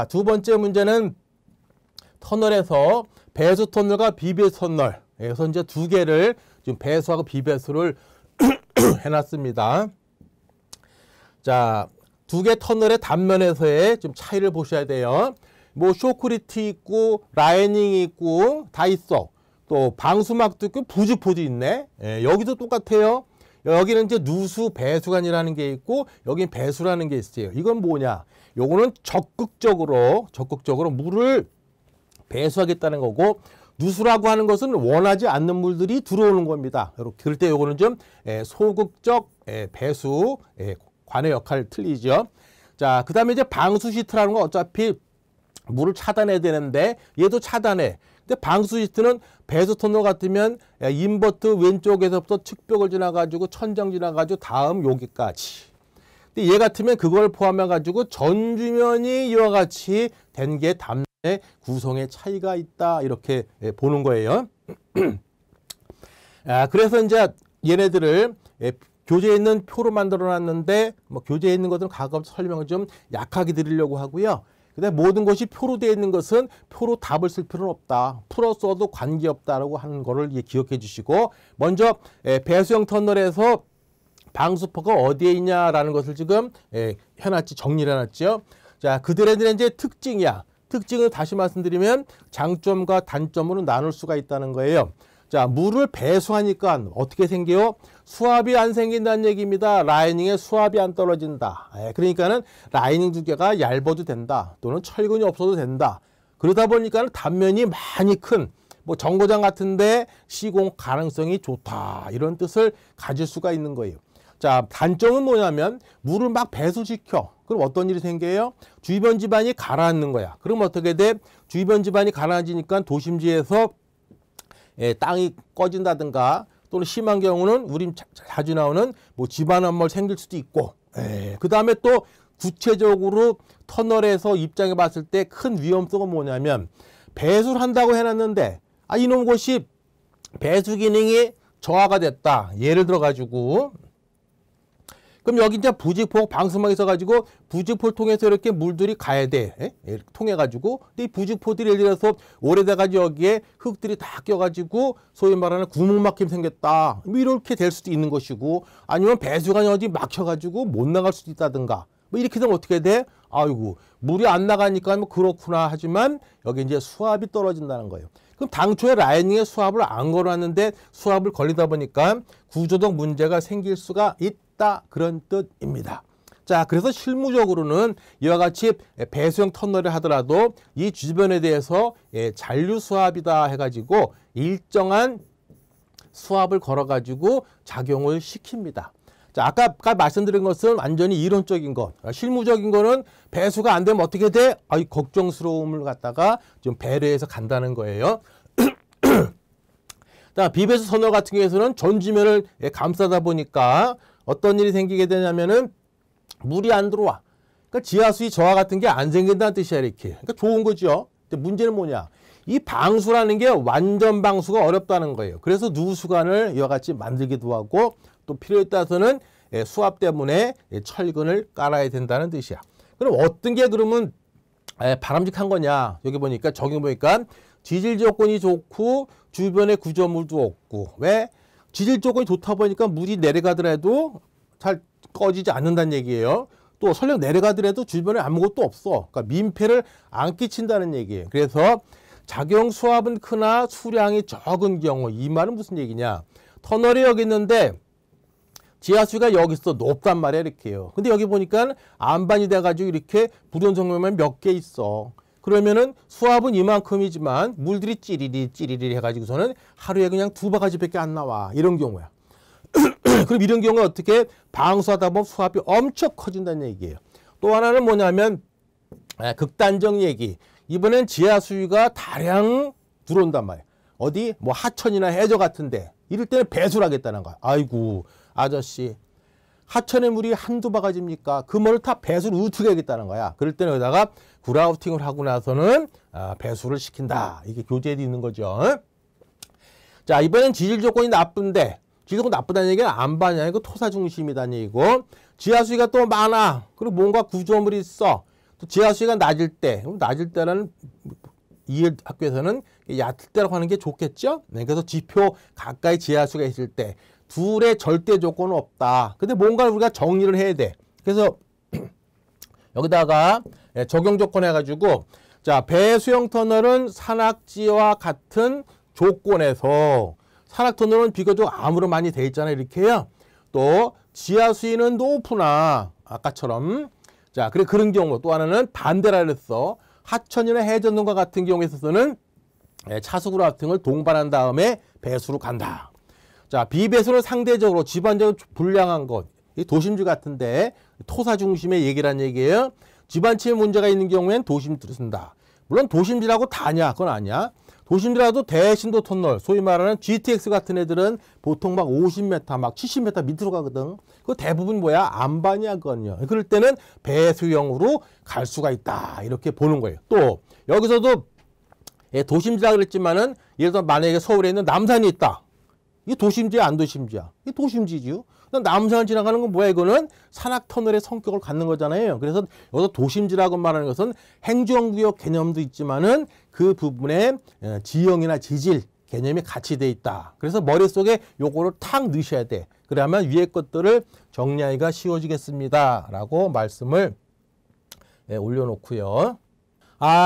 두 번째 문제는 터널에서 배수 터널과 비배수 터널. 그래서 이제 두 개를 지금 배수하고 비배수를 해놨습니다. 자, 두 개 터널의 단면에서의 좀 차이를 보셔야 돼요. 뭐 쇼크리트 있고 라이닝이 있고 다 있어. 또 방수막도 있고 부직포도 있네. 여기도 똑같아요. 여기는 이제 누수 배수관이라는 게 있고 여긴 배수라는 게 있어요. 이건 뭐냐? 요거는 적극적으로 물을 배수하겠다는 거고, 누수라고 하는 것은 원하지 않는 물들이 들어오는 겁니다. 그럴 때 요거는 좀 소극적 배수 관의 역할 틀리죠. 자, 그 다음에 이제 방수 시트라는 건 어차피 물을 차단해야 되는데 얘도 차단해. 근데 방수 시트는 배수 터널 같으면 인버트 왼쪽에서부터 측벽을 지나가지고 천장 지나가지고 다음 여기까지. 근데 얘 같으면 그걸 포함해가지고 전주면이 이와 같이 된 게 담의 구성의 차이가 있다. 이렇게 보는 거예요. 그래서 이제 얘네들을 교재에 있는 표로 만들어 놨는데 뭐 교재에 있는 것들은 가끔 설명을 좀 약하게 드리려고 하고요. 근데 모든 것이 표로 되어 있는 것은 표로 답을 쓸 필요는 없다. 풀어 써도 관계없다라고 하는 거를 기억해 주시고, 먼저 배수형 터널에서 방수포가 어디에 있냐라는 것을 지금 해놨지, 정리를 해놨죠. 자, 그들의 이제 특징이야. 특징을 다시 말씀드리면 장점과 단점으로 나눌 수가 있다는 거예요. 자, 물을 배수하니까 어떻게 생겨요? 수압이 안 생긴다는 얘기입니다. 라이닝에 수압이 안 떨어진다. 그러니까는 라이닝 두께가 얇아도 된다. 또는 철근이 없어도 된다. 그러다 보니까 단면이 많이 큰 뭐 정거장 같은데 시공 가능성이 좋다. 이런 뜻을 가질 수가 있는 거예요. 자, 단점은 뭐냐면 물을 막 배수시켜. 그럼 어떤 일이 생겨요? 주변 지반이 가라앉는 거야. 그럼 어떻게 돼? 주변 지반이 가라앉으니까 도심지에서 땅이 꺼진다든가, 또는 심한 경우는 우리 자주 나오는 뭐 지반 함몰 생길 수도 있고, 그 다음에 또 구체적으로 터널에서 입장해 봤을 때 큰 위험성은 뭐냐면, 배수를 한다고 해놨는데 이놈 곳이 배수 기능이 저하가 됐다. 예를 들어 가지고, 그럼 여기 이제 부직포 방수막이 있어가지고 부직포를 통해서 이렇게 물들이 가야 돼. 통해가지고. 근데 이 부직포들이 예를 들어서 오래돼가지고 여기에 흙들이 다 껴가지고 소위 말하는 구멍 막힘 생겼다. 뭐 이렇게 될 수도 있는 것이고, 아니면 배수관이 어디 막혀가지고 못 나갈 수도 있다든가. 뭐 이렇게 되면 어떻게 돼? 아이고, 물이 안 나가니까 뭐 그렇구나 하지만 여기 이제 수압이 떨어진다는 거예요. 그럼 당초에 라이닝에 수압을 안 걸어놨는데 수압을 걸리다 보니까 구조적 문제가 생길 수가 있다. 그런 뜻입니다. 자, 그래서 실무적으로는 이와 같이 배수형 터널을 하더라도 이 주변에 대해서 잔류 수압이다 해가지고 일정한 수압을 걸어가지고 작용을 시킵니다. 자, 아까 말씀드린 것은 완전히 이론적인 것. 실무적인 거는 배수가 안 되면 어떻게 돼? 이 걱정스러움을 갖다가 좀 배려해서 간다는 거예요. 자, 비배수 터널 같은 경우에는 전지면을 감싸다 보니까 어떤 일이 생기게 되냐면은 물이 안 들어와. 그러니까 지하수의 저하 같은 게 안 생긴다는 뜻이야, 이렇게. 그러니까 좋은 거죠. 근데 문제는 뭐냐? 이 방수라는 게 완전 방수가 어렵다는 거예요. 그래서 누수관을 이와 같이 만들기도 하고, 또 필요에 따라서는 수압 때문에 철근을 깔아야 된다는 뜻이야. 그럼 어떤 게 그러면 바람직한 거냐? 여기 보니까 적용 보니까 지질 조건이 좋고 주변에 구조물도 없고, 왜? 지질 조건이 좋다 보니까 물이 내려가더라도 잘 꺼지지 않는다는 얘기예요. 또 설령 내려가더라도 주변에 아무것도 없어. 그러니까 민폐를 안 끼친다는 얘기예요. 그래서 작용 수압은 크나 수량이 적은 경우, 이 말은 무슨 얘기냐? 터널이 여기 있는데 지하수가 여기 있어 높단 말이야, 이렇게요. 근데 여기 보니까 안반이 돼가지고 이렇게 불연성면만 몇 개 있어. 그러면은 수압은 이만큼이지만 물들이 찌리리 해가지고서는 하루에 그냥 2바가지밖에 안 나와. 이런 경우야. 그럼 이런 경우에 어떻게 방수하다 보면 수압이 엄청 커진다는 얘기예요. 또 하나는 뭐냐면 극단적 얘기. 이번엔 지하수위가 다량 들어온단 말이야. 어디 뭐 하천이나 해저 같은데 이럴 때는 배수를 하겠다는 거야. 아이고 아저씨, 하천의 물이 한두 바가지입니까? 그 물을 다 배수를 어떻게 하겠다는 거야. 그럴 때는 여기다가 그라우팅을 하고 나서는 배수를 시킨다. 이게 교재에도 있는 거죠. 자, 이번엔 지질 조건이 나쁜데, 지질 조건이 나쁘다는 얘기는 안반이 아니고 토사 중심이라는 얘기고, 지하수위가 또 많아. 그리고 뭔가 구조물이 있어. 또 지하수위가 낮을 때, 그럼 낮을 때라는 이 학교에서는 얕을 때라고 하는 게 좋겠죠? 네, 그래서 지표 가까이 지하수가 있을 때 둘의 절대 조건은 없다. 근데 뭔가를 우리가 정리를 해야 돼. 그래서 여기다가 적용 조건 해가지고 자, 배수형 터널은 산악지와 같은 조건에서 산악터널은 비교적 암으로 많이 돼 있잖아요. 이렇게요. 또 지하수위는 높으나 아까처럼 자, 그래 그런 경우 또 하나는 반대라 그랬어. 하천이나 해전등과 같은 경우에 있어서는 차수구라팅을 동반한 다음에 배수로 간다. 자, 비배수는 상대적으로 집안적으로 불량한 것. 이 도심지 같은데 토사 중심의 얘기란 얘기예요. 집안치에 문제가 있는 경우엔 도심지를 쓴다. 물론 도심지라고 다냐? 그건 아니야. 도심지라도 대신도 터널, 소위 말하는 GTX 같은 애들은 보통 막 50m, 막 70m 밑으로 가거든. 그 대부분 뭐야? 안반이야, 그건요. 그럴 때는 배수형으로 갈 수가 있다. 이렇게 보는 거예요. 또 여기서도 도심지라 그랬지만은 예를 들어 만약에 서울에 있는 남산이 있다. 이게 도심지야, 안 도심지야? 이게 도심지죠. 남산을 지나가는 건 뭐야? 이거는 산악터널의 성격을 갖는 거잖아요. 그래서 여기서 도심지라고 말하는 것은 행정구역 개념도 있지만은 그 부분에 지형이나 지질 개념이 같이 돼 있다. 그래서 머릿속에 요거를 탁 넣으셔야 돼. 그러면 위에 것들을 정리하기가 쉬워지겠습니다. 라고 말씀을 올려놓고요.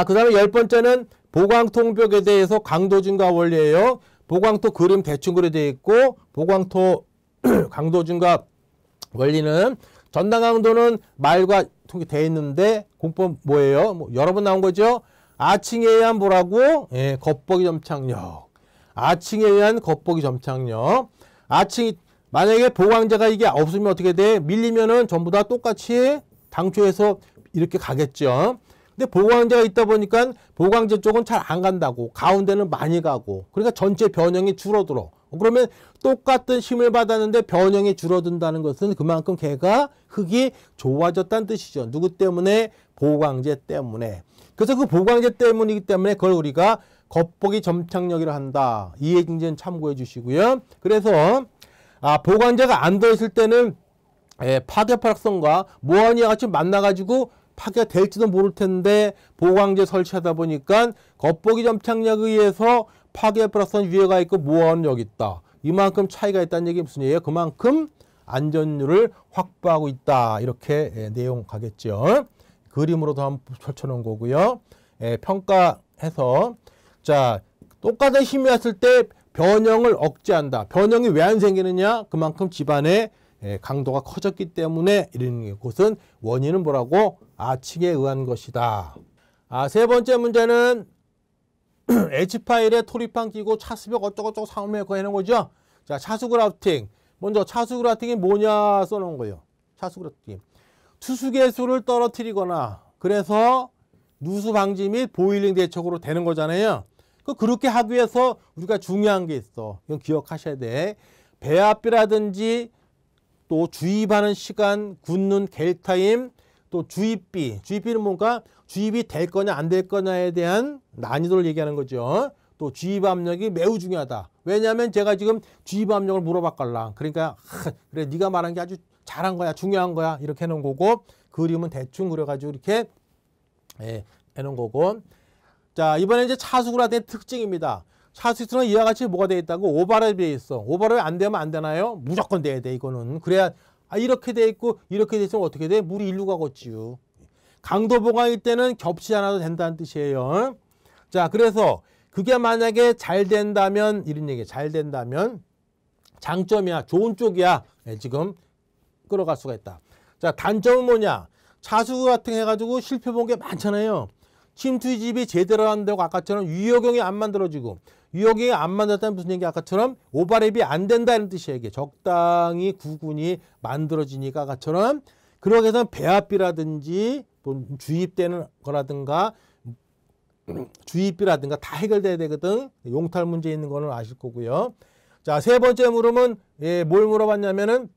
그 다음에 10번째는 보광통벽에 대해서 강도 증가 원리예요. 보광토 그림 대충 그려져 있고 보광토 강도 증가 원리는 전당 강도는 말과 통이 돼 있는데 공법 뭐예요? 뭐 여러 번 나온 거죠. 아칭에 의한 뭐라고? 겉보기 점착력. 아칭에 의한 겉보기 점착력. 아칭이 만약에 보강제가 이게 없으면 어떻게 돼? 밀리면은 전부 다 똑같이 당초에서 이렇게 가겠죠. 근데 보강제가 있다 보니까 보강제 쪽은 잘 안 간다고. 가운데는 많이 가고. 그러니까 전체 변형이 줄어들어. 그러면 똑같은 힘을 받았는데 변형이 줄어든다는 것은 그만큼 걔가 흙이 좋아졌다는 뜻이죠. 누구 때문에? 보강제 때문에. 그래서 그 보강제 때문이기 때문에 그걸 우리가 겉보기 점착력이라 한다. 이 얘기는 참고해 주시고요. 그래서 보강제가 안 들어있을 때는 파괴 파락성과 모하니와 같이 만나가지고 파괴가 될지도 모를 텐데 보강제 설치하다 보니까 겉보기 점착력에 의해서 파괴 플러스는 위에가 있고 모하는 여기 있다. 이만큼 차이가 있다는 얘기 무슨 얘기예요? 그만큼 안전율을 확보하고 있다. 이렇게 내용 가겠죠. 그림으로도 한번 펼쳐놓은 거고요. 평가해서 자 똑같은 힘이 왔을 때 변형을 억제한다. 변형이 왜 안 생기느냐? 그만큼 집안의 강도가 커졌기 때문에 이런 곳은 원인은 뭐라고? 아칭에 의한 것이다. 세 번째 문제는 H파일에 토리판 끼고 차수벽 어쩌고저쩌고 상업메이커 해놓은 거죠. 자, 차수그라프팅. 먼저 차수그라프팅이 뭐냐 써놓은 거예요. 차수그라프팅. 투수계수를 떨어뜨리거나 그래서 누수 방지 및 보일링 대책으로 되는 거잖아요. 그렇게 하기 위해서 우리가 중요한 게 있어. 이건 기억하셔야 돼. 배합비라든지 또 주입하는 시간, 굳는 겔타임, 또 주입비. 주입비는 뭔가 주입이 될 거냐 안 될 거냐에 대한 난이도를 얘기하는 거죠. 또 주입 압력이 매우 중요하다. 왜냐하면 제가 지금 주입 압력을 물어봤걸랑. 그러니까 그래 네가 말한 게 아주 잘한 거야, 중요한 거야 이렇게 해놓은 거고 그림은 대충 그려가지고 이렇게 해놓은 거고. 자 이번에 이제 차수구라된 특징입니다. 차수구는 이와 같이 뭐가 되어 있다고? 오버랩이 되어 있어. 오버랩이 안 되면 안 되나요? 무조건 돼야 돼 이거는. 그래야 이렇게 돼 있고 이렇게 돼 있으면 어떻게 돼? 물이 일로 가겠지요. 강도 보강일 때는 겹치지 않아도 된다는 뜻이에요. 자, 그래서 그게 만약에 잘 된다면 이런 얘기 잘 된다면 장점이야. 좋은 쪽이야. 지금 끌어갈 수가 있다. 자, 단점은 뭐냐? 차수구 같은 거 해가지고 실패 본 게 많잖아요. 침투집이 제대로 안 되고 아까처럼 유효경이 안 만들어지고 유효경이 안 만들었다는 무슨 얘기 아까처럼 오버랩이 안 된다는 뜻이에요. 이게 적당히 구군이 만들어지니까 아까처럼 그러기 위해서 배합비라든지 또 주입되는 거라든가 주입비라든가 다 해결돼야 되거든. 용탈 문제 있는 거는 아실 거고요. 자, 세 번째 물음은 뭘 물어봤냐면은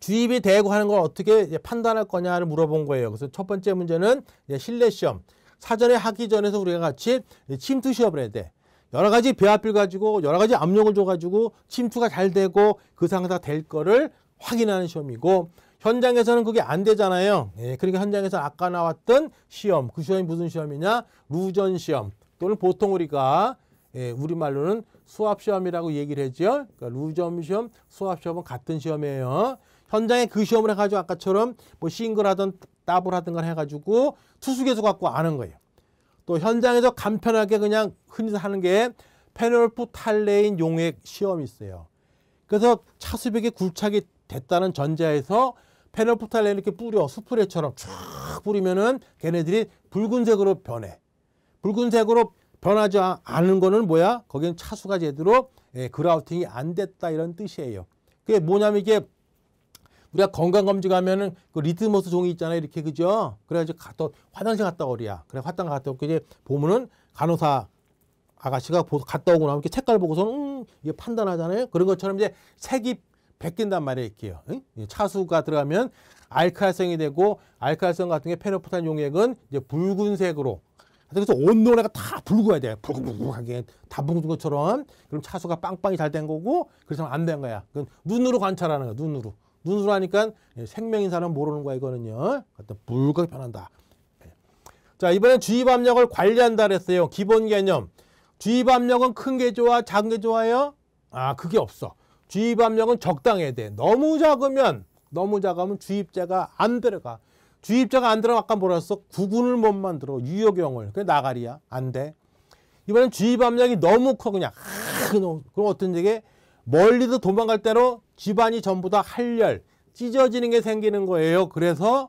주입이 되고 하는 걸 어떻게 판단할 거냐를 물어본 거예요. 그래서 첫 번째 문제는 실내 시험. 사전에 하기 전에서 우리가 같이 침투 시험을 해야 돼. 여러 가지 배합비를 가지고 여러 가지 압력을 줘가지고 침투가 잘 되고 그 상태가 될 거를 확인하는 시험이고 현장에서는 그게 안 되잖아요. 예, 그러니까 현장에서 아까 나왔던 시험, 그 시험이 무슨 시험이냐? 루전 시험 또는 보통 우리가 우리말로는 수학 시험이라고 얘기를 하죠. 그러니까 루전 시험, 수학 시험은 같은 시험이에요. 현장에 그 시험을 해가지고 아까처럼 뭐 싱글 하든 더블 하든 간 해가지고 투수계수 갖고 아는 거예요. 또 현장에서 간편하게 그냥 흔히 하는 게 페놀프탈레인 용액 시험이 있어요. 그래서 차수벽에 굴착이 됐다는 전제하에서 페놀프탈레인 이렇게 뿌려 스프레이처럼 쫙 뿌리면은 걔네들이 붉은색으로 변해. 붉은색으로 변하지 않은 거는 뭐야? 거기는 차수가 제대로 그라우팅이 안 됐다 이런 뜻이에요. 그게 뭐냐면 이게 우리가 건강검진하면은 그 리트머스 종이 있잖아요. 이렇게 그죠? 그래가지고 화장실 갔다 오랴. 그래 화장 갔다 오고 이제 보면은 간호사 아가씨가 갔다 오고 나면 이렇게 색깔 보고서는 이게 판단하잖아요. 그런 것처럼 이제 색이 바뀐단 말이에요. 이렇게요. 응? 차수가 들어가면 알칼성이 되고 알칼성 같은 게 페놀프탈 용액은 이제 붉은색으로. 그래서 온도가 다 붉어야 돼요. 붉하게 다 붉은 것처럼. 그럼 차수가 빵빵이 잘 된 거고 그래서 안 된 거야. 그건 눈으로 관찰하는 거야. 눈으로. 눈으로 하니까 생명인 사람은 모르는 거야 이거는요. 붉게 변한다. 자, 이번엔 주입 압력을 관리한다 그랬어요. 기본 개념. 주입 압력은 큰 게 좋아, 작은 게 좋아요? 아, 그게 없어. 주입 압력은 적당해야 돼. 너무 작으면 주입자가 안 들어가. 주입자가 안 들어가 아까 뭐라 했어? 구근을 못 만들어. 유효경을. 그게 나가리야. 안 돼. 이번엔 주입 압력이 너무 커 그냥. 그럼 어떤 얘기? 멀리도 도망갈 대로 집안이 전부 다 할열, 찢어지는 게 생기는 거예요. 그래서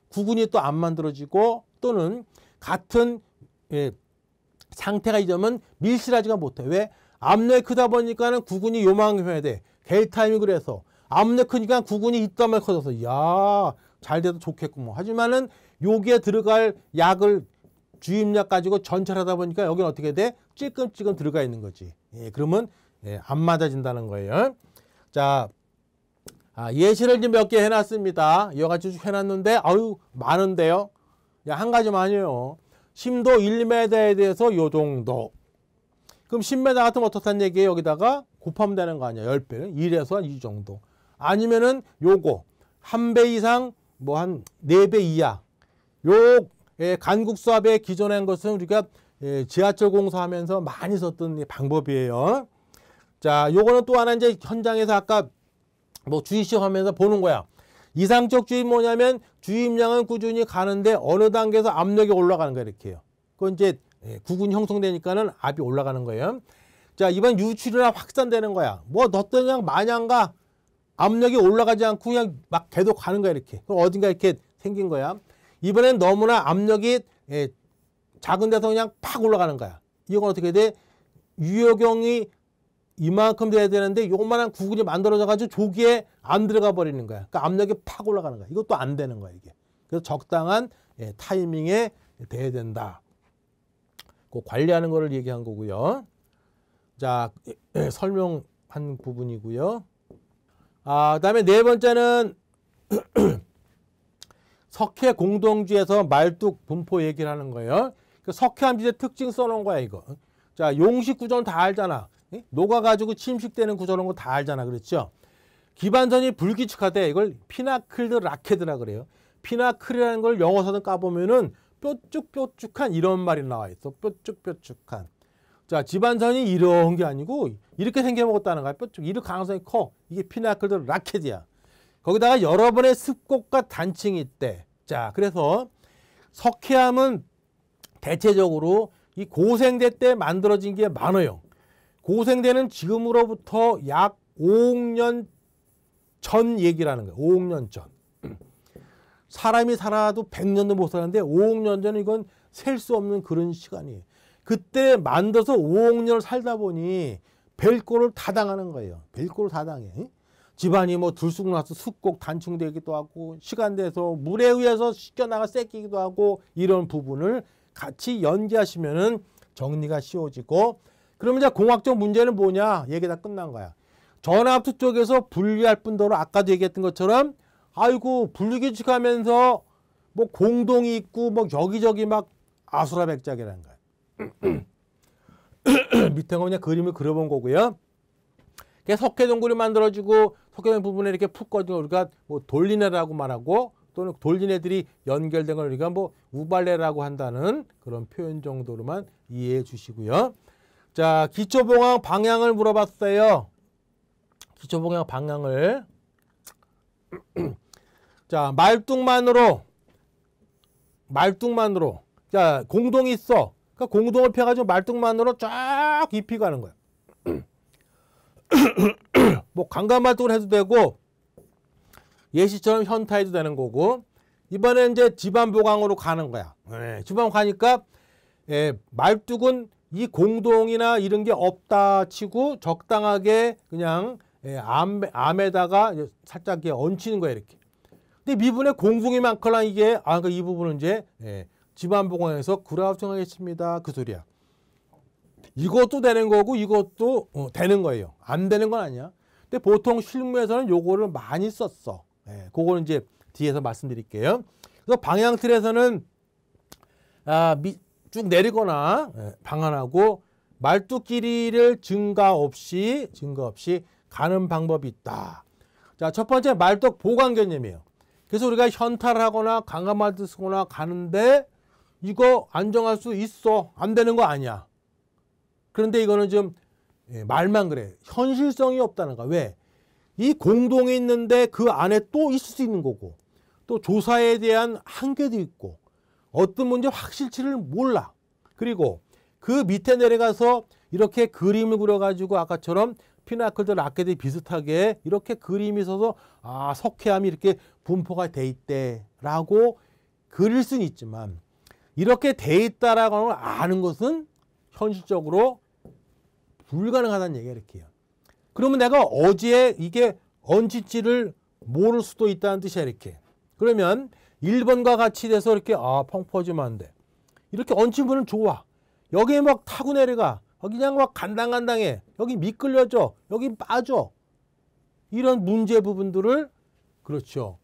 구근이 또 안 만들어지고 또는 같은 상태가 이러면 밀실하지가 못해. 왜? 압력이 크다 보니까는 구근이 요만큼 해야 돼. 게이타임이 그래서 압력 크니까 구근이 이따만 커져서 야, 잘 돼도 좋겠구먼. 하지만은 여기에 들어갈 약을 주입약 가지고 전철 하다 보니까 여기는 어떻게 돼? 찔끔찔끔 들어가 있는 거지. 그러면 안 맞아진다는 거예요. 자, 예시를 좀 몇 개 해놨습니다. 여러 가지 쭉 해놨는데 아유 많은데요. 야, 한 가지만 아니에요. 심도 1m에 대해서 요 정도. 그럼 10m 같으면 어떻다는 얘기예요? 여기다가 곱하면 되는 거 아니야. 10배는 1에서 이 정도. 아니면은 요거 1배 이상 뭐 한 4배 이하. 요 간국수압에 기존한 것은 우리가 지하철 공사하면서 많이 썼던 방법이에요. 자, 요거는 또 하나 이제 현장에서 아까 뭐 주입식 하면서 보는 거야. 이상적 주입 뭐냐면 주입량은 꾸준히 가는데 어느 단계에서 압력이 올라가는 거야 이렇게요. 그건 이제 구근이 형성되니까는 압이 올라가는 거예요. 자, 이번 유출이나 확산되는 거야. 뭐 넣었더니 그냥 마냥가 압력이 올라가지 않고 그냥 막 계속 가는 거야 이렇게. 그럼 어딘가 이렇게 생긴 거야. 이번엔 너무나 압력이 작은 데서 그냥 팍 올라가는 거야. 이건 어떻게 돼? 유효경이 이만큼 돼야 되는데 요만한 구근이 만들어져 가지고 조기에 안 들어가 버리는 거야. 그러니까 압력이 팍 올라가는 거야. 이것도 안 되는 거야 이게. 그래서 적당한 타이밍에 돼야 된다. 그 관리하는 거를 얘기한 거고요. 자, 설명한 부분이고요. 그다음에 네 번째는 석회 공동주에서 말뚝 분포 얘기를 하는 거예요. 그 석회암지대 특징 써놓은 거야 이거. 자, 용식 구조는 다 알잖아. 녹아가지고 침식되는 구조는 거 다 알잖아. 그렇죠? 기반선이 불규칙하대. 이걸 피나클드 라케드라 그래요. 피나클이라는 걸 영어서는 까보면은 뾰쭉뾰쭉한 이런 말이 나와 있어. 뾰쭉뾰쭉한. 자, 지반선이 이런 게 아니고 이렇게 생겨먹었다는 거야. 뾰쭉. 이럴 가능성이 커. 이게 피나클드 라케드야. 거기다가 여러 번의 습곡과 단층이 있대. 자, 그래서 석회암은 대체적으로 이 고생대 때 만들어진 게 많아요. 고생대는 지금으로부터 약 5억 년 전 얘기라는 거예요. 5억 년 전. 사람이 살아도 100년도 못 살았는데 5억 년 전은 이건 셀 수 없는 그런 시간이에요. 그때 만들어서 5억 년을 살다 보니 별꼴을 다 당하는 거예요. 별꼴을 다 당해. 집안이 뭐 들쑥나서 습곡 단층되기도 하고 시간 돼서 물에 의해서 씻겨나가 새끼기도 하고 이런 부분을 같이 연기하시면은 정리가 쉬워지고 그러면 이제 공학적 문제는 뭐냐? 얘기 다 끝난 거야. 전압투 쪽에서 분리할 뿐더러 아까도 얘기했던 것처럼 아이고 불규칙하면서 뭐 공동이 있고 뭐 여기저기 막 아수라백작이라는 거야. 밑에 거 그냥 그림을 그려본 거고요. 석회 동굴이 만들어지고 속해된 부분에 이렇게 푹 꺼진 걸 우리가 뭐 돌리네라고 말하고 또는 돌리네들이 연결된 걸 우리가 뭐 우발레라고 한다는 그런 표현 정도로만 이해해 주시고요. 자, 기초봉황 방향을 물어봤어요. 기초봉황 방향을. 자, 말뚝만으로. 자, 공동이 있어. 그러니까 공동을 펴가지고 말뚝만으로 쫙 깊이 가는 거야. 뭐 강간말뚝을 해도 되고 예시처럼 현타해도 되는 거고, 이번에 이제 지반보강으로 가는 거야. 지반 가니까 말뚝은 이 공동이나 이런 게 없다 치고 적당하게 그냥 암에다가 살짝 이렇게 얹히는 거야, 이렇게. 근데 미분의 공분이 많거나 이게 이 부분은 이제 지반보강에서 구라우팅하겠습니다, 그 소리야. 이것도 되는 거고 이것도 되는 거예요. 안 되는 건 아니야. 근데 보통 실무에서는 요거를 많이 썼어. 그거는 이제 뒤에서 말씀드릴게요. 그래서 방향틀에서는 쭉 내리거나 방한하고 말뚝 길이를 증가 없이 가는 방법이 있다. 자, 첫 번째 말뚝 보강 개념이에요. 그래서 우리가 현타를 하거나 강간말뚝 쓰거나 가는데 이거 안정할 수 있어. 안 되는 거 아니야. 그런데 이거는 좀 말만 그래. 현실성이 없다는 거야. 왜? 이 공동이 있는데 그 안에 또 있을 수 있는 거고, 또 조사에 대한 한계도 있고, 어떤 문제 확실치를 몰라. 그리고 그 밑에 내려가서 이렇게 그림을 그려가지고 아까처럼 피나클들 라켓이 비슷하게 이렇게 그림이 있어서 석회암이 이렇게 분포가 돼 있대라고 그릴 수는 있지만, 이렇게 돼 있다라고 아는 것은 현실적으로 불가능하다는 얘기야, 이렇게요. 그러면 내가 어디에 이게 얹힐지를 모를 수도 있다는 뜻이야, 이렇게. 그러면 1번과 같이 돼서 이렇게 펑퍼지면 안 돼. 이렇게 얹히면 좋아. 여기에 막 타고 내려가. 그냥 막 간당간당해. 여기 미끌려져. 여기 빠져. 이런 문제 부분들을 그렇죠.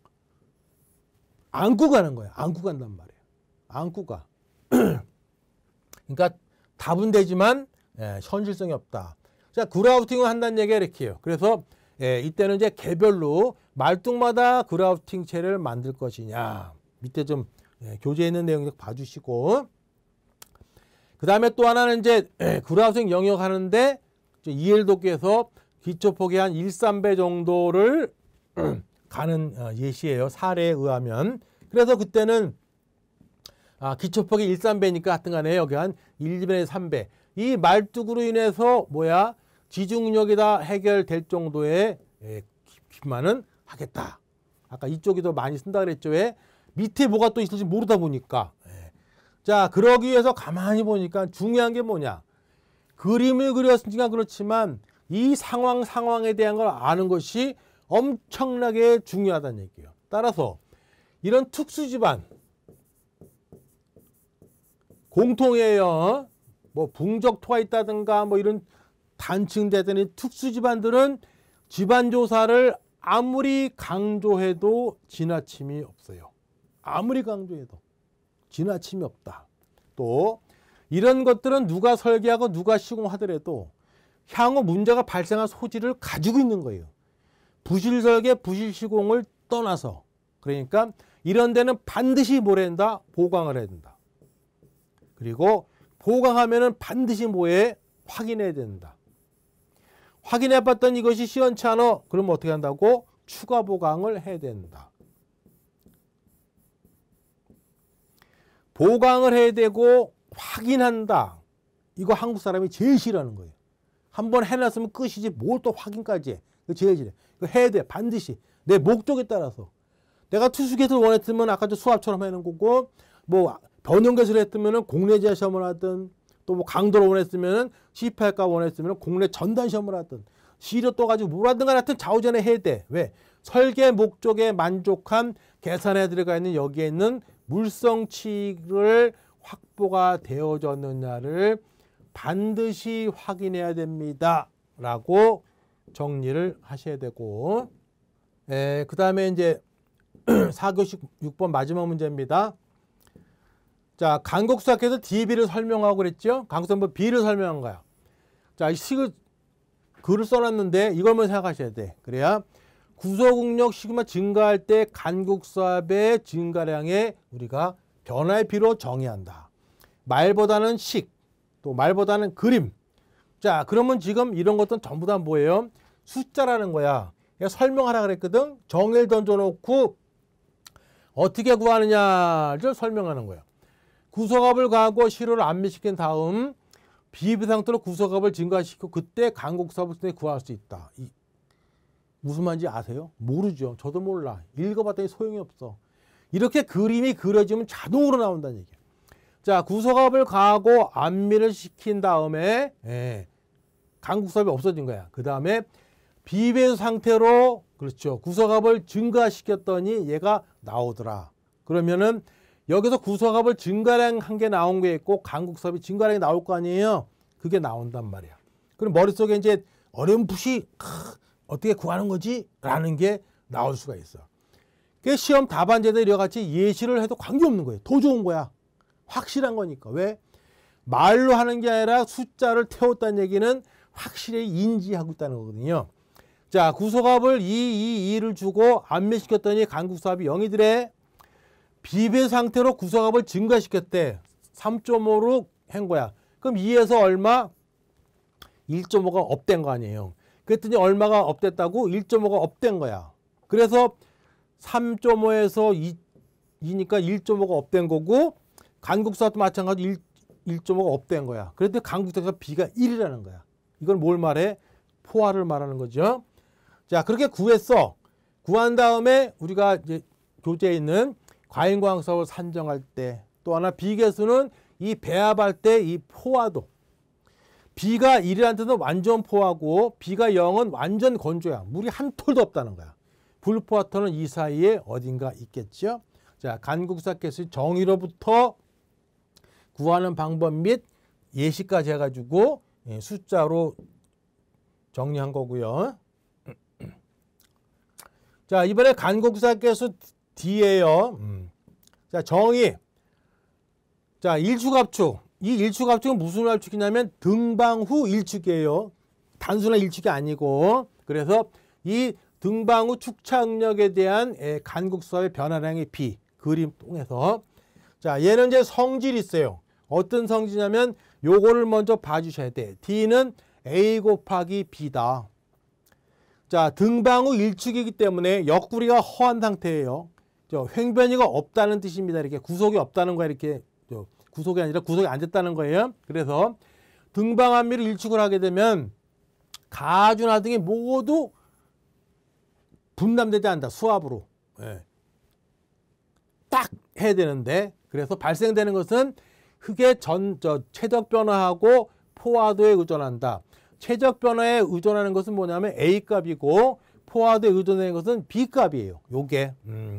안고 가는 거야. 안고 간단 말이에요. 안고 가. 그러니까 답은 되지만 현실성이 없다. 자, 그라우팅을 한다는 얘기가 이렇게 해요. 그래서 이때는 이제 개별로 말뚝마다 그라우팅체를 만들 것이냐. 밑에 좀 교재에 있는 내용 좀 봐주시고. 그 다음에 또 하나는 이제 그라우팅 영역 하는데 이엘도께서 기초폭의 한 1, 3배 정도를 가는 예시예요. 사례에 의하면. 그래서 그때는 기초폭이 1, 3배니까 하여튼 간에 여기 한 1, 2배에서 3배. 이 말뚝으로 인해서 지중력이 다 해결될 정도의 깊이만은 하겠다. 아까 이쪽이 더 많이 쓴다 그랬죠. 왜? 밑에 뭐가 또 있을지 모르다 보니까. 자, 그러기 위해서 가만히 보니까 중요한 게 뭐냐. 그림을 그렸으니까 그렇지만 이 상황에 대한 걸 아는 것이 엄청나게 중요하다는 얘기예요. 따라서 이런 특수집안 공통이에요. 뭐 붕적토가 있다든가 뭐 이런 단층되더니 특수집안들은 집안조사를 아무리 강조해도 지나침이 없어요. 아무리 강조해도 지나침이 없다. 또 이런 것들은 누가 설계하고 누가 시공하더라도 향후 문제가 발생할 소지를 가지고 있는 거예요. 부실 설계, 부실 시공을 떠나서. 그러니까 이런 데는 반드시 뭘 해야 된다? 보강을 해야 된다. 그리고 보강하면은 반드시 뭐에 확인해야 된다. 확인해 봤더니 이것이 시원치 않아. 그러면 어떻게 한다고? 추가 보강을 해야 된다. 보강을 해야 되고 확인한다. 이거 한국 사람이 제일 싫어하는 거예요. 한번 해놨으면 끝이지 뭘 또 확인까지 해. 이거 제일 싫어. 이거 해야 돼. 반드시. 내 목적에 따라서. 내가 투수기술을 원했으면 아까 저 수압처럼 해놓은 거고, 뭐 변형기술을 했으면 공례제 시험을 하든, 또 뭐 강도를 원했으면 C8과 원했으면 공례 전단 시험을 하든, 시료 떠가지고 뭘 하든 간에 하여튼 좌우전에 해야 돼. 왜? 설계 목적에 만족한 계산에 들어가 있는 여기에 있는 물성치를 확보가 되어졌느냐를 반드시 확인해야 됩니다. 라고 정리를 하셔야 되고, 그 다음에 이제 4교시 6번 마지막 문제입니다. 자, 강국수학에서 DB를 설명하고 그랬죠? 강국수학은 B를 설명한 거야. 자, 이 글을 써놨는데 이걸만 생각하셔야 돼. 그래야 구소국력 시그마 증가할 때 간극수압의 증가량에 우리가 변화의 비로 정의한다. 말보다는 식, 또 말보다는 그림. 자, 그러면 지금 이런 것들은 전부 다 뭐예요? 숫자라는 거야. 설명하라 그랬거든. 정의를 던져놓고 어떻게 구하느냐를 설명하는 거예요. 구소값을 가하고 실호를 안미시킨 다음 비비상태로 구소값을 증가시키고 그때 간극수압을 구할 수 있다. 무슨 말인지 아세요? 모르죠. 저도 몰라. 읽어봤더니 소용이 없어. 이렇게 그림이 그려지면 자동으로 나온다는 얘기예요. 자, 구소값을 가하고 안미를 시킨 다음에 간극수압이 없어진 거야. 그 다음에 비배수 상태로 그렇죠. 구소값을 증가시켰더니 얘가 나오더라. 그러면은 여기서 구소값을 증가량 한 개 나온 게 있고 간극수압이 증가량이 나올 거 아니에요. 그게 나온단 말이야. 그럼 머릿속에 이제 어렴풋이 어떻게 구하는 거지? 라는 게 나올 수가 있어. 그 시험 답안지에도 이와 같이 예시를 해도 관계없는 거예요. 더 좋은 거야. 확실한 거니까. 왜? 말로 하는 게 아니라 숫자를 태웠다는 얘기는 확실히 인지하고 있다는 거거든요. 자, 구소값을 2를 주고 안매시켰더니 간극수압이 0이더래. 비배 상태로 구소값을 증가시켰대. 3.5로 한 거야. 그럼 2에서 얼마? 1.5가 업된 거 아니에요. 그랬더니 얼마가 업됐다고? 1.5가 업된 거야. 그래서 3.5에서 2니까 1.5가 업된 거고 간극수압도 마찬가지로 1.5가 업된 거야. 그런데 간극수압 B가 1이라는 거야. 이걸 뭘 말해? 포화를 말하는 거죠. 자, 그렇게 구했어. 구한 다음에 우리가 이제 교재에 있는 과잉광수압을 산정할 때 또 하나 비계수는 이 배합할 때 이 포화도 B가 1이라는 뜻은 완전 포화고 B가 0은 완전 건조야. 물이 한 톨도 없다는 거야. 불포화토는 이 사이에 어딘가 있겠죠. 자, 간극수압 계수 정의로부터 구하는 방법 및 예시까지 해가지고 숫자로 정리한 거고요. 자, 이번에 간극수압 계수 D예요. 자, 정의. 자, 일축압축. 이 일축압축은 무슨 압축이냐면 등방 후 일축이에요. 단순한 일축이 아니고. 그래서 이 등방 후 축차응력에 대한 간극수압의 변화량의 B. 그림 통해서. 자, 얘는 이제 성질이 있어요. 어떤 성질이냐면 요거를 먼저 봐주셔야 돼. D는 A 곱하기 B다. 자, 등방 후 일축이기 때문에 옆구리가 허한 상태예요. 횡변이가 없다는 뜻입니다. 이렇게 구속이 없다는 거야. 이렇게 구속이 아니라 구속이 안 됐다는 거예요. 그래서 등방 한미를 일축을 하게 되면 가주나 등이 모두 분담되지 않는다. 수압으로. 딱 해야 되는데 그래서 발생되는 것은 흙의 최적 변화하고 포화도에 의존한다. 최적 변화에 의존하는 것은 뭐냐면 A값이고 포화도에 의존하는 것은 B값이에요. 요게.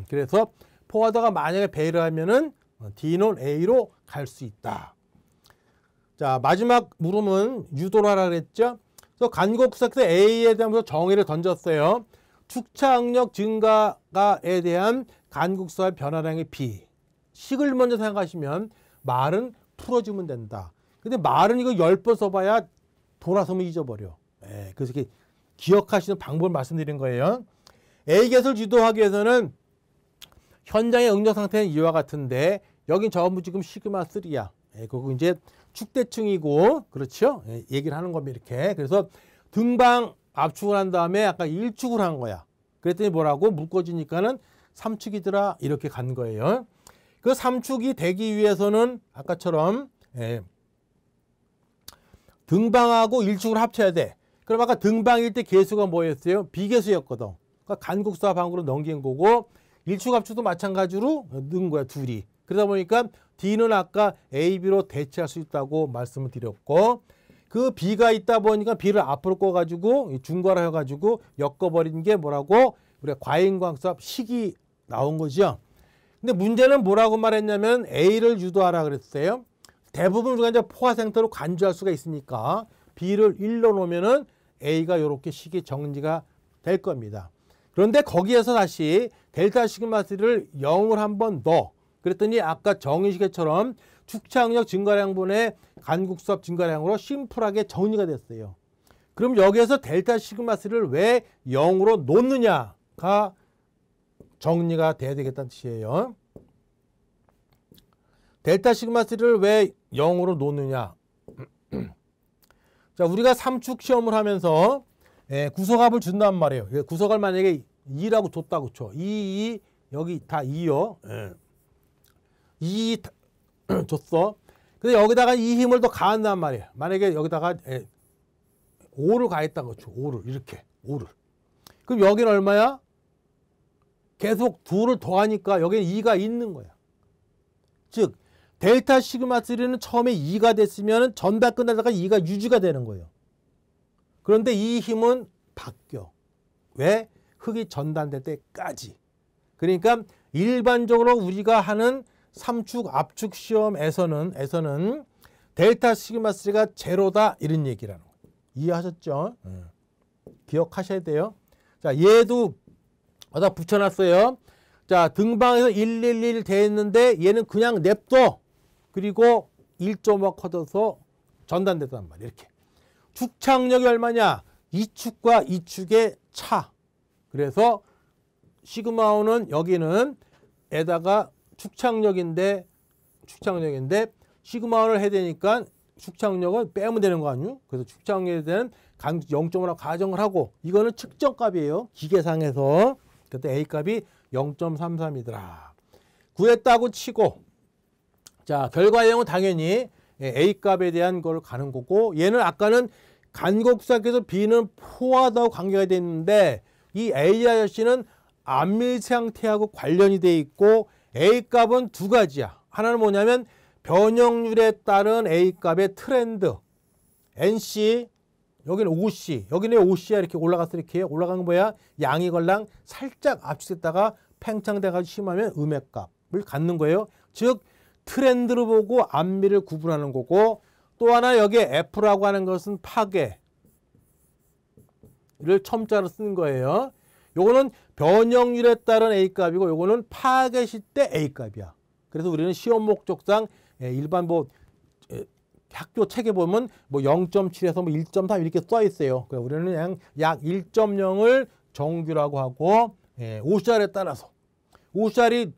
그래서 포화도가 만약에 배를 하면은 D는 A로 갈 수 있다. 자, 마지막 물음은 유도를 하라 그랬죠. 그래서 간극수압 A에 대한 정의를 던졌어요. 축차응력 증가에 대한 간극수압 변화량의 B. 식을 먼저 생각하시면 말은 풀어주면 된다. 근데 말은 이거 10번 써봐야 돌아서면 잊어버려. 그래서 이렇게 기억하시는 방법을 말씀드린 거예요. A겟을 유도하기 위해서는 현장의 응력 상태는 이와 같은데 여긴 전부 지금 시그마 3야. 그거 이제 축대층이고 그렇죠? 얘기를 하는 겁니다. 이렇게. 그래서 등방 압축을 한 다음에 아까 1축을 한 거야. 그랬더니 뭐라고? 묶어지니까는 3축이더라. 이렇게 간 거예요. 그 3축이 되기 위해서는 아까처럼 등방하고 1축을 합쳐야 돼. 그럼 아까 등방일 때 계수가 뭐였어요? 비계수였거든. 그러니까 간극수압 방으로 넘긴 거고 1축 합축도 마찬가지로 넣은 거야. 둘이. 그러다 보니까 D는 아까 A, B로 대체할 수 있다고 말씀을 드렸고 그 B가 있다 보니까 B를 앞으로 꺼가지고 중괄화 해가지고 엮어버린 게 뭐라고? 우리가 과잉광수압 식이 나온 거죠. 근데 문제는 뭐라고 말했냐면 A를 유도하라 그랬어요. 대부분 우리가 이제 포화 상태로 간주할 수가 있으니까 B를 1로 놓으면은 A가 이렇게 식이 정리가 될 겁니다. 그런데 거기에서 다시 델타 시그마 3를 0을 한번 넣어. 그랬더니 아까 정의식처럼 축차응력 증가량분의 간극수압 증가량으로 심플하게 정리가 됐어요. 그럼 여기에서 델타 시그마 3를 왜 0으로 놓느냐? 정리가 돼야 되겠다는 뜻이에요. 델타 시그마 3를 왜 0으로 놓느냐? 자, 우리가 삼축 시험을 하면서 구석합을 준단 말이에요. 구석을 만약에 2라고 줬다고 쳐. 2, 여기 다 2요. 2 줬어. 근데 여기다가 이 힘을 더 가한단 말이에요. 만약에 여기다가 5를 가했다고 쳐. 5를 이렇게 5를. 그럼 여기는 얼마야? 계속 2를 더하니까 여기는 2가 있는 거야. 즉 델타 시그마 3는 처음에 2가 됐으면 전다 끝나다가 2가 유지가 되는 거예요. 그런데 이 힘은 바뀌어. 왜? 흙이 전단될 때까지. 그러니까 일반적으로 우리가 하는 삼축 압축 시험에서는 델타 시그마 3가 제로다 이런 얘기라는 거예요. 이해하셨죠? 기억하셔야 돼요. 자, 얘도 어디다 붙여놨어요. 자, 등방에서 111 돼 있는데 얘는 그냥 냅둬. 그리고 1.5 커져서 전단됐단 말이에요. 이렇게. 축착력이 얼마냐? 이 축과 이 축의 차. 그래서 시그마5는 여기는 에다가 축착력인데 시그마1을 해야 되니까 축착력을 빼면 되는 거 아니에요? 그래서 축착력에 대한 0.5라고 가정을 하고 이거는 측정값이에요. 기계상에서. 그때 A값이 0.33이더라. 구했다고 치고 자, 결과형은 당연히 A값에 대한 걸 가는 거고 얘는 아까는 간곡사께서 B는 포화도하고 관계가 돼 있는데 이 A 아저씨는 안밀 상태하고 관련이 돼 있고 A값은 두 가지야. 하나는 뭐냐면 변형률에 따른 A값의 트렌드 NC 여기는 OC 여기는 OC야 이렇게 올라갔어. 이렇게 올라간 건 뭐야? 양이 걸랑 살짝 압축됐다가 팽창돼가지고 심하면 음액값을 갖는 거예요. 즉 트렌드를 보고 안밀을 구분하는 거고 또 하나 여기에 F라고 하는 것은 파괴를 첨자로 쓴 거예요. 요거는 변형률에 따른 A값이고 요거는 파괴 시때 A값이야. 그래서 우리는 시험 목적상 일반 학교 책에 보면 0.7에서 1.3 이렇게 써 있어요. 그러니까 우리는 그냥 약 1.0을 정규라고 하고 OCR에 따라서 OCR이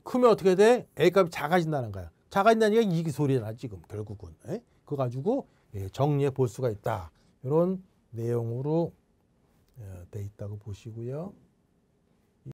크면 어떻게 돼? A값이 작아진다는 거야. 작아진다니까 이 소리잖아 지금 결국은. 그거 가지고 정리해 볼 수가 있다. 이런 내용으로 돼 있다고 보시고요.